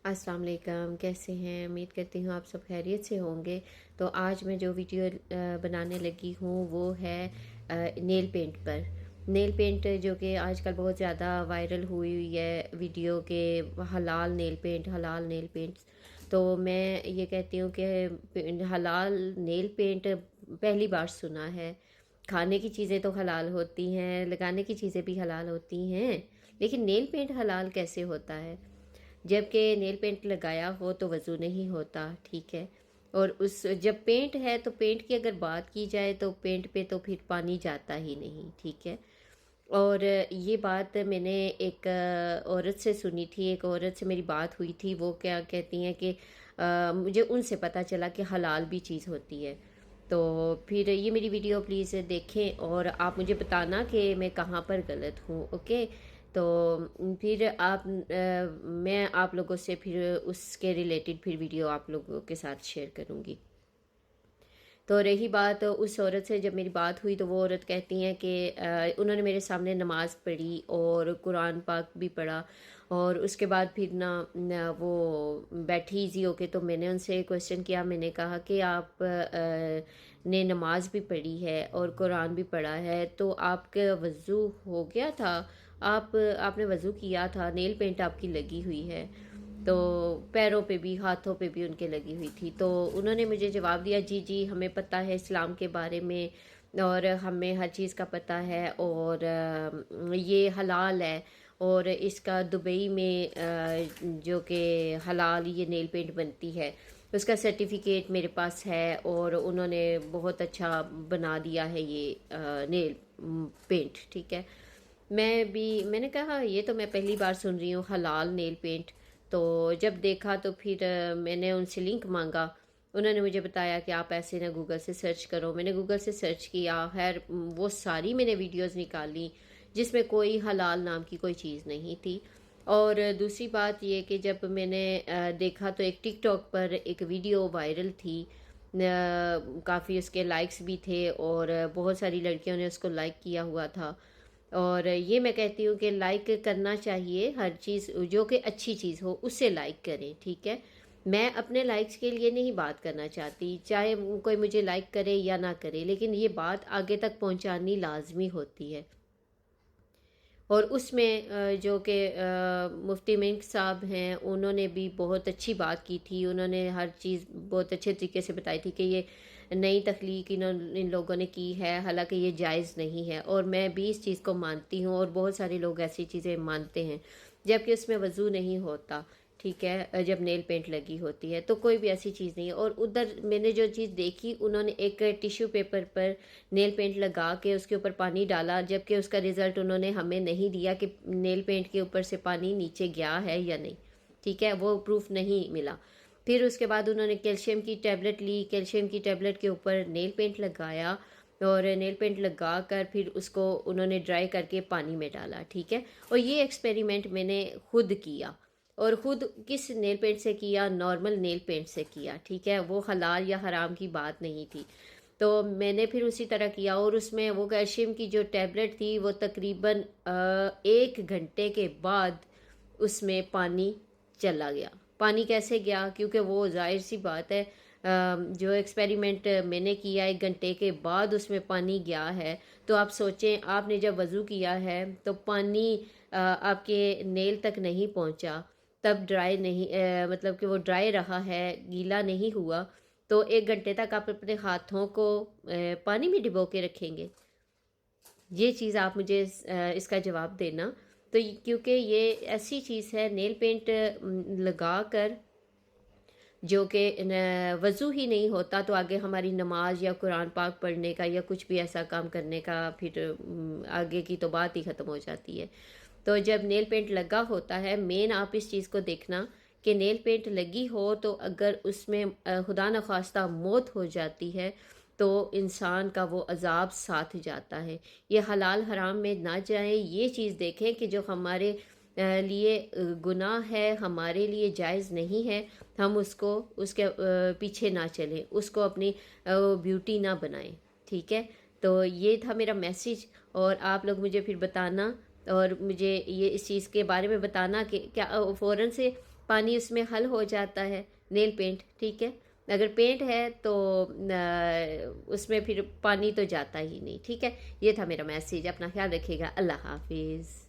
अस्सलाम वालेकुम, कैसे हैं? उम्मीद करती हूँ आप सब खैरियत से होंगे। तो आज मैं जो वीडियो बनाने लगी हूँ वो है नेल पेंट पर। नेल पेंट जो कि आजकल बहुत ज़्यादा वायरल हुई हुई है वीडियो के, हलाल नेल पेंट्स। तो मैं ये कहती हूँ कि हलाल नेल पेंट पहली बार सुना है। खाने की चीज़ें तो हलाल होती हैं, लगाने की चीज़ें भी हलाल होती हैं, लेकिन नेल पेंट हलाल कैसे होता है? जबकि नेल पेंट लगाया हो तो वज़ू नहीं होता, ठीक है। और उस जब पेंट है तो पेंट की अगर बात की जाए तो पेंट पे तो फिर पानी जाता ही नहीं, ठीक है। और ये बात मैंने एक औरत से सुनी थी, एक औरत से मेरी बात हुई थी। वो क्या कहती हैं कि मुझे उनसे पता चला कि हलाल भी चीज़ होती है। तो फिर ये मेरी वीडियो प्लीज़ देखें और आप मुझे बताना कि मैं कहाँ पर गलत हूँ, ओके। तो फिर मैं आप लोगों से फिर उसके रिलेटेड फिर वीडियो आप लोगों के साथ शेयर करूँगी। तो रही बात उस औरत से, जब मेरी बात हुई तो वो औरत कहती हैं कि उन्होंने मेरे सामने नमाज़ पढ़ी और कुरान पाक भी पढ़ा। और उसके बाद फिर वो बैठी इजी होके, तो मैंने उनसे क्वेश्चन किया। मैंने कहा कि आप ने नमाज भी पढ़ी है और कुरान भी पढ़ा है, तो आपका वज़ू हो गया था? आपने वज़ू किया था? नेल पेंट आपकी लगी हुई है, तो पैरों पे भी हाथों पे भी उनके लगी हुई थी। तो उन्होंने मुझे जवाब दिया, जी जी हमें पता है इस्लाम के बारे में और हमें हर चीज़ का पता है, और ये हलाल है। और इसका दुबई में जो कि हलाल ये नेल पेंट बनती है, उसका सर्टिफिकेट मेरे पास है, और उन्होंने बहुत अच्छा बना दिया है ये नेल पेंट, ठीक है। मैंने कहा ये तो मैं पहली बार सुन रही हूँ हलाल नेल पेंट। तो जब देखा तो फिर मैंने उनसे लिंक मांगा। उन्होंने मुझे बताया कि आप ऐसे ना गूगल से सर्च करो। मैंने गूगल से सर्च किया, खैर वो सारी मैंने वीडियोस निकाली जिसमें कोई हलाल नाम की कोई चीज़ नहीं थी। और दूसरी बात ये कि जब मैंने देखा तो एक टिकटॉक पर एक वीडियो वायरल थी, काफ़ी उसके लाइक्स भी थे और बहुत सारी लड़कियों ने उसको लाइक किया हुआ था। और ये मैं कहती हूँ कि लाइक करना चाहिए, हर चीज़ जो कि अच्छी चीज़ हो उससे लाइक करें, ठीक है। मैं अपने लाइक्स के लिए नहीं बात करना चाहती, चाहे कोई मुझे लाइक करे या ना करे, लेकिन ये बात आगे तक पहुँचानी लाजमी होती है। और उसमें जो कि मुफ्ती मिंक साहब हैं, उन्होंने भी बहुत अच्छी बात की थी। उन्होंने हर चीज़ बहुत अच्छे तरीके से बताई थी कि ये नई तख्लीक इन लोगों ने की है, हालांकि ये जायज़ नहीं है। और मैं भी इस चीज़ को मानती हूँ, और बहुत सारे लोग ऐसी चीज़ें मानते हैं जबकि उसमें वज़ू नहीं होता, ठीक है। जब नेल पेंट लगी होती है तो कोई भी ऐसी चीज़ नहीं है। और उधर मैंने जो चीज़ देखी, उन्होंने एक टिश्यू पेपर पर नेल पेंट लगा के उसके ऊपर पानी डाला, जबकि उसका रिज़ल्ट उन्होंने हमें नहीं दिया कि नेल पेंट के ऊपर से पानी नीचे गया है या नहीं, ठीक है। वो प्रूफ नहीं मिला। फिर उसके बाद उन्होंने कैल्शियम की टैबलेट ली, कैल्शियम की टैबलेट के ऊपर नेल पेंट लगाया, और नेल पेंट लगा कर फिर उसको उन्होंने ड्राई करके पानी में डाला, ठीक है। और ये एक्सपेरिमेंट मैंने खुद किया, और ख़ुद किस नेल पेंट से किया? नॉर्मल नेल पेंट से किया, ठीक है। वो हलाल या हराम की बात नहीं थी। तो मैंने फिर उसी तरह किया, और उसमें वो कैल्शियम की जो टैबलेट थी वो तकरीबन 1 घंटे के बाद उसमें पानी चला गया। पानी कैसे गया? क्योंकि वो जाहिर सी बात है, जो एक्सपेरिमेंट मैंने किया 1 घंटे के बाद उसमें पानी गया है, तो आप सोचें, आपने जब वज़ू किया है तो पानी आपके नेल तक नहीं पहुंचा, तब ड्राई नहीं मतलब कि वो ड्राई रहा है, गीला नहीं हुआ। तो 1 घंटे तक आप अपने हाथों को पानी में डिबो के रखेंगे? ये चीज़ आप मुझे इसका जवाब देना। तो क्योंकि ये ऐसी चीज़ है, नेल पेंट लगा कर जो कि वज़ू ही नहीं होता, तो आगे हमारी नमाज या कुरान पाक पढ़ने का या कुछ भी ऐसा काम करने का फिर आगे की तो बात ही ख़त्म हो जाती है। तो जब नेल पेंट लगा होता है, मेन आप इस चीज़ को देखना कि नेल पेंट लगी हो तो अगर उसमें खुदा न खास्ता मौत हो जाती है तो इंसान का वो अजाब साथ जाता है। ये हलाल हराम में ना जाएं, ये चीज़ देखें कि जो हमारे लिए गुनाह है, हमारे लिए जायज़ नहीं है, हम उसको उसके पीछे ना चलें, उसको अपनी ब्यूटी ना बनाएं, ठीक है। तो ये था मेरा मैसेज, और आप लोग मुझे फिर बताना, और मुझे ये इस चीज़ के बारे में बताना कि क्या फ़ौरन से پانی اس میں حل ہو جاتا ہے، نیل پینٹ، ٹھیک ہے. اگر پینٹ ہے تو اس میں پھر پانی تو جاتا ہی نہیں. ٹھیک ہے، یہ تھا میرا میسیج. اپنا خیال رکھیے گا. اللہ حافظ.